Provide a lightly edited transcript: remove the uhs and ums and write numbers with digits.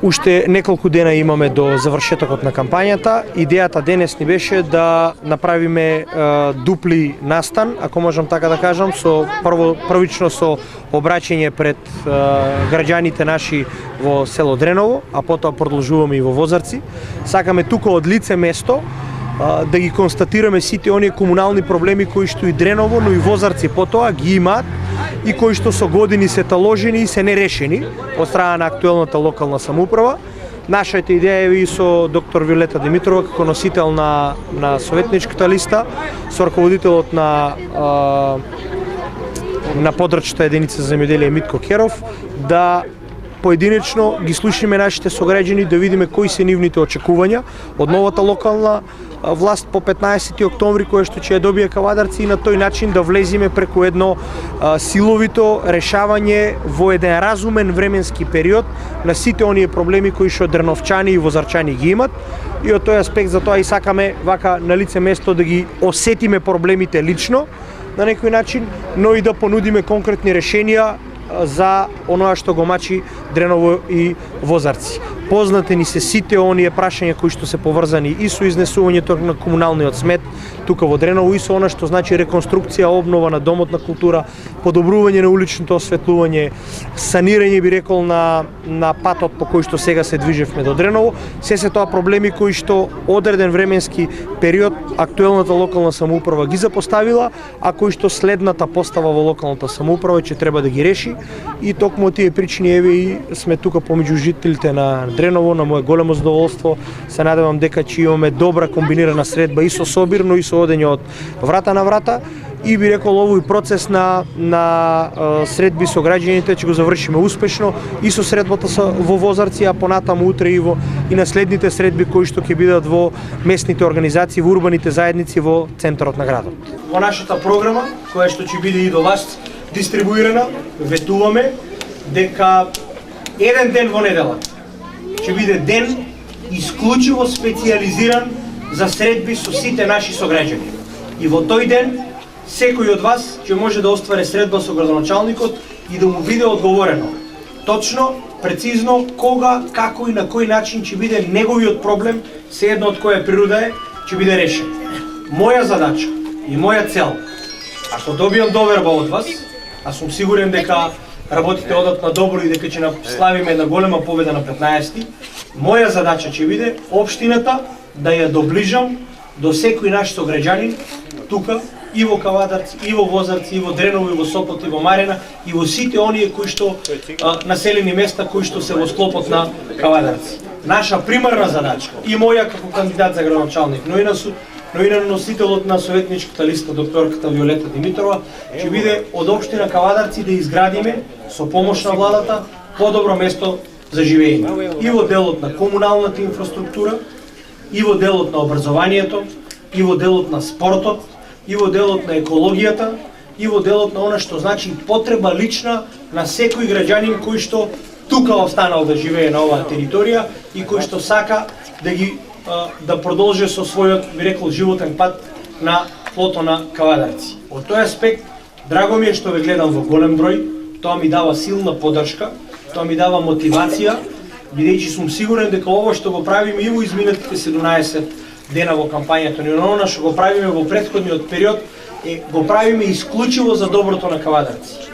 Уште неколку дена имаме до завршетокот на кампањата. Идејата денес ни беше да направиме дупли настан, ако можам така да кажам, со првично со обраќање пред граѓаните наши во село Дреново, а потоа продолжуваме и во Возарци. Сакаме тука од лице место да ги констатираме сите оние комунални проблеми кои што и Дреново, но и Возарци потоа ги имаат и кои што со години се таложени и се нерешени од страна на актуелната локална самоуправа. Нашата идеја е и со доктор Виолета Димитрова како носител на советничката листа, со раководителот на подрачната единица за земјоделие Митко Керов, да поединечно ги слушаме нашите сограѓани, да видиме кои се нивните очекувања од новата локална власт по 15 октомври, која што ќе ја добие Кавадарци, и на тој начин да влеземе преку едно силовито решавање во еден разумен временски период на сите оние проблеми кои што дрновчани и возарчани ги имат. И од тој аспект за тоа и сакаме вака на лице место да ги осетиме проблемите лично на некој начин, но и да понудиме конкретни решенија за оноа што го мачи Дреново и Возарци. Познати ни се сите оние прашања кои што се поврзани и со изнесувањето на комуналниот смет тука во Дреново, и со она што значи реконструкција, обнова на домот на култура, подобрување на уличното осветлување, санирање, би рекол, на патот по кој што сега се движевме до Дреново. Се тоа проблеми кои што одреден временски период актуелната локална самоуправа ги запоставила, а кои што следната постава во локалната самоуправа ќе треба да ги реши. И токму од тие причини еве и сме тука помеѓу жителите на Дреново. На мое големо задоволство се надевам дека ќе имаме добра комбинирана средба и со собир, но и со одење од врата на врата, и би рекол овој процес на средби со граѓаните ќе го завршиме успешно и со средбата во Возарци, а понатаму утре и на следните средби кои што ќе бидат во местните организации, во урбаните заедници во центарот на градот. Во нашата програма, која што ќе биде и до вас дистрибуирана, ветуваме дека еден ден во неделата ќе биде ден исклучиво специјализиран за средби со сите наши сограѓани. И во тој ден секој од вас ќе може да оствари средба со градоначалникот и да му биде одговорено точно, прецизно, кога, како и на кој начин ќе биде неговиот проблем, sejedno од која природа е, ќе биде решен. Моја задача и моја цел, ако добијам доверба од вас, а сум сигурен дека работите одат на добро и дека ќе славиме една голема победа на 15-ти, моја задача ќе биде општината да ја доближам до секој наш сограѓанин тука и во Кавадарци, и во Возарци, и во Дреново, и во Сопот, и во Марена, и во сите оние кои што населени места кои што се во склопот на Кавадарци. Наша примарна задача и моја како кандидат за градоначалник, но и на носителот на советничката листа докторката Виолета Димитрова ќе биде од општина Кавадарци да изградиме со помош на владата подобро место за живење. И во делот на комуналната инфраструктура, и во делот на образованието, и во делот на спортот, и во делот на екологијата, и во делот на она што значи потреба лична на секој граѓанин кој што тука останал да живее на оваа територија и кој што сака да продолжи со својот, би рекол, животен пат на тлото на Кавадарци. Од тој аспект, драго ми е што ве гледам во голем број, тоа ми дава силна поддршка, тоа ми дава мотивација, бидејќи сум сигурен дека ова што го правиме и во изминатите 17 дена во кампањата, но она што го правиме во претходниот период, го правиме исклучиво за доброто на Кавадарци.